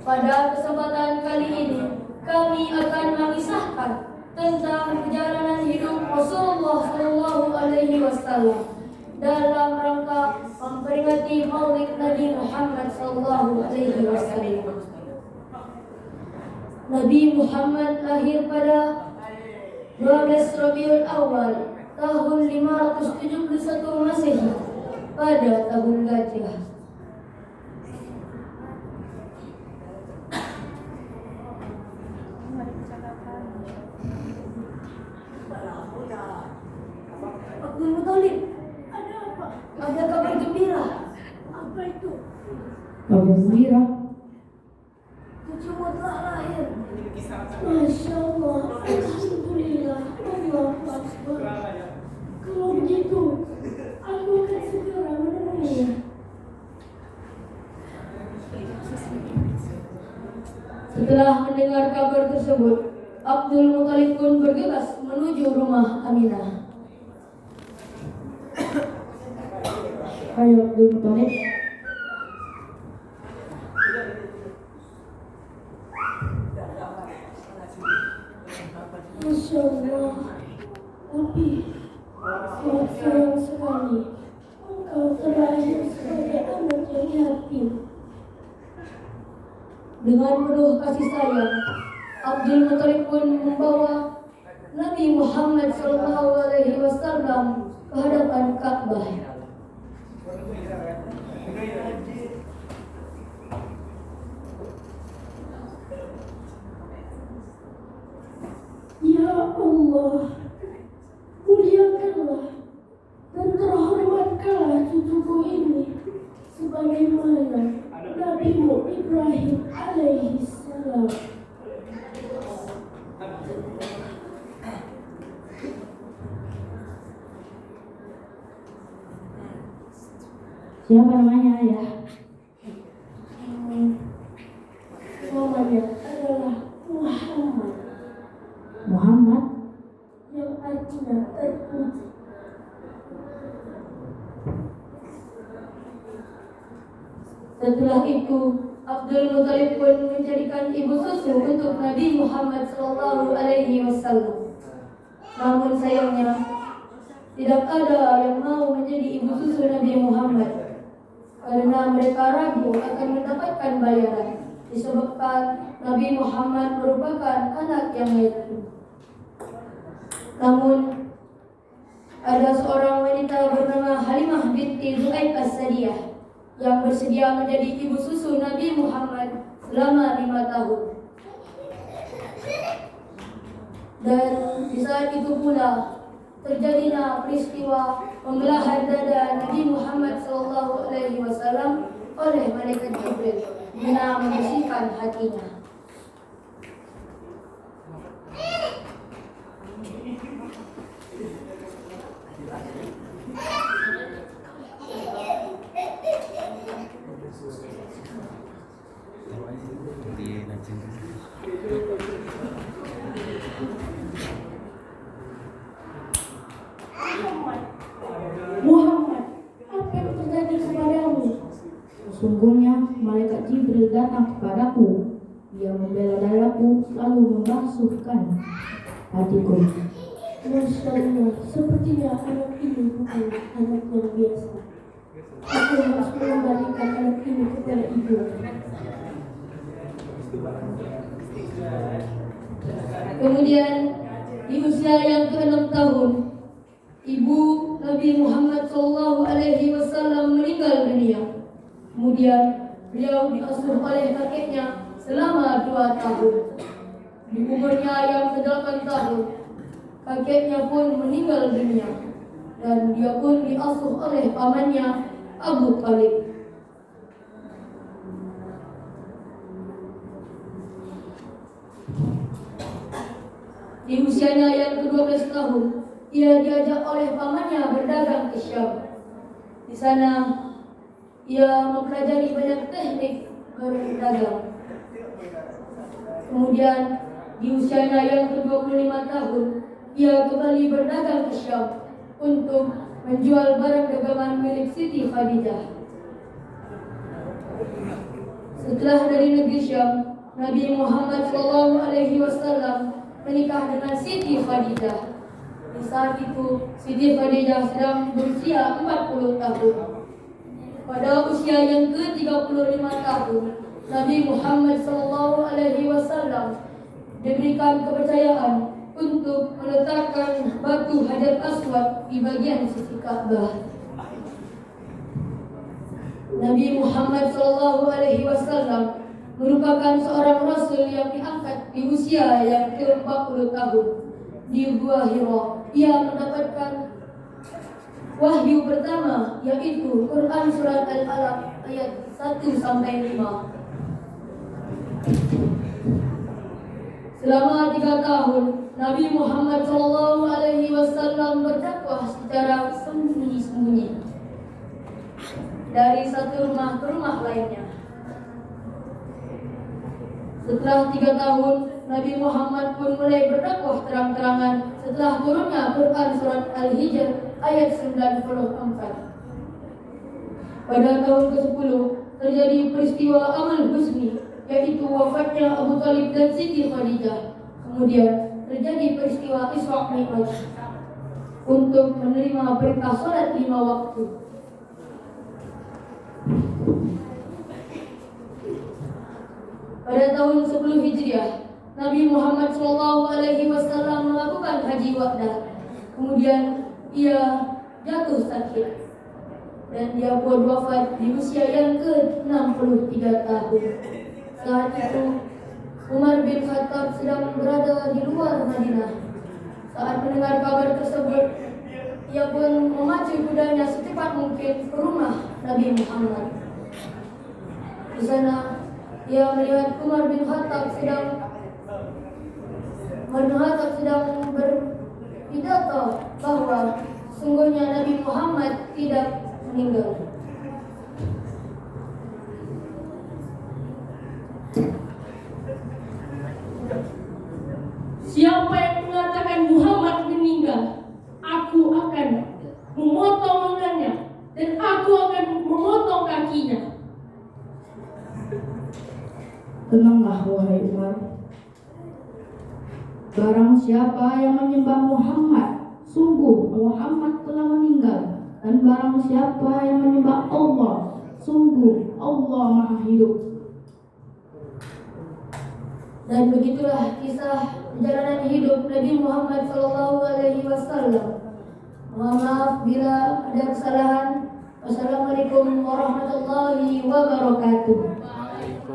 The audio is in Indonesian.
Pada kesempatan kali ini kami akan mengisahkan tentang perjalanan hidup Rasulullah SAW dalam rangka memperingati Maulid Nabi Muhammad SAW. Nabi Muhammad lahir pada 12 Rabiul Awal tahun 571 Masehi pada tahun Gajah. Abdul Muthalib, ada apa? Ada kabar gembira. Apa itu? Kabar gembira? Cucumu telah lahir. Masya Allah, alhamdulillah, Allahu Akbar. Kalau begitu, aku akan segera menemuinya. Setelah mendengar kabar tersebut, Abdul Muthalib pun bergegas menuju rumah Aminah. Ayo Abdul Muthalib. Masya Allah, tapi sangat sayang sekali engkau terlahir sebagai anak yang yatim. Dengan penuh kasih sayang, Abdul Muthalib pun membawa Nabi Muhammad SAW ke hadapan Ka'bah. Ya Allah, muliakanlah dan terhormatkanlah cucuku ini sebagaimana Nabimu Ibrahim alaihi salam. Siapa namanya ayah? Namanya adalah Muhammad, Muhammad. yang artinya terpuji. Setelah itu, Abdul Muthalib pun menjadikan ibu susu untuk Nabi Muhammad SAW. Namun sayangnya, tidak ada yang mau menjadi ibu susu Nabi Muhammad karena mereka ragu akan mendapatkan bayaran disebabkan Nabi Muhammad merupakan anak yang yatim. Namun ada seorang wanita bernama Halimah binti Zu'aib As-Sadiyah yang bersedia menjadi ibu susu Nabi Muhammad selama 5 tahun. Dan di saat itu pula terjadilah peristiwa pembelahan dada Nabi Muhammad SAW oleh malaikat Jibril guna membersihkan hatinya. Muhammad, apa yang terjadi kepadamu? Sesungguhnya malaikat Jibril datang kepadaku. Dia membela dadaku lalu membasuhkan hatiku. Masya Allah, sepertinya anak ini bukan anak yang biasa. Aku harus mengembalikan anak ini kepada ibu. Kemudian di usia yang ke-6 tahun, ibu Nabi Muhammad SAW meninggal dunia. Kemudian beliau diasuh oleh kakeknya selama 2 tahun. Di umurnya yang ke-8 tahun, kakeknya pun meninggal dunia dan dia pun diasuh oleh pamannya Abu Thalib. Di usianya yang ke-12 tahun, ia diajak oleh pamannya berdagang ke Syam. Di sana ia mempelajari banyak teknik berdagang. Kemudian di usianya yang ke-25 tahun, ia kembali berdagang ke Syam untuk menjual barang dagangan milik Siti Khadijah. Setelah dari negeri Syam, Nabi Muhammad SAW menikah dengan Siti Khadijah. Di saat itu, Siti Khadijah sedang berusia 40 tahun. Pada usia yang ke-35 tahun, Nabi Muhammad SAW diberikan kepercayaan untuk meletakkan batu Hajar Aswad di bagian sisi Ka'bah. Nabi Muhammad SAW merupakan seorang Rasul yang diangkat di usia yang ke-40 tahun. Di Gua Hira, ia mendapatkan wahyu pertama, yaitu Quran Surat Al-Alaq ayat 1-5. Selama 3 tahun, Nabi Muhammad SAW berdakwah secara sembunyi-sembunyi dari satu rumah ke rumah lainnya. Setelah 3 tahun, Nabi Muhammad pun mulai berdakwah terang-terangan setelah turunnya Quran Surat Al-Hijr ayat 94. Pada tahun ke-10 terjadi peristiwa Amal Husni, yaitu wafatnya Abu Talib dan Siti Khadijah. Kemudian terjadi peristiwa Isra Mi'raj untuk menerima perintah salat 5 waktu. Pada tahun 10 Hijriah, Nabi Muhammad SAW melakukan haji wadah. Kemudian ia jatuh sakit dan dia pun wafat di usia yang ke-63 tahun. Saat itu Umar bin Khattab sedang berada di luar Madinah. Saat mendengar kabar tersebut, ia pun memacu kudanya secepat mungkin ke rumah Nabi Muhammad. Di sana ia melihat Umar bin Khattab sedang berpidato bahwa sungguhnya Nabi Muhammad tidak meninggal. Siapa yang mengatakan Muhammad meninggal, aku akan memotong lengannya dan aku akan memotong kakinya. Tenanglah wahai Umar. Barang siapa yang menyembah Muhammad, sungguh Muhammad telah meninggal. Dan barang siapa yang menyembah Allah, sungguh Allah Maha Hidup. Dan begitulah kisah perjalanan hidup Nabi Muhammad SAW. Mohon maaf bila ada kesalahan. Wassalamualaikum warahmatullahi wabarakatuh.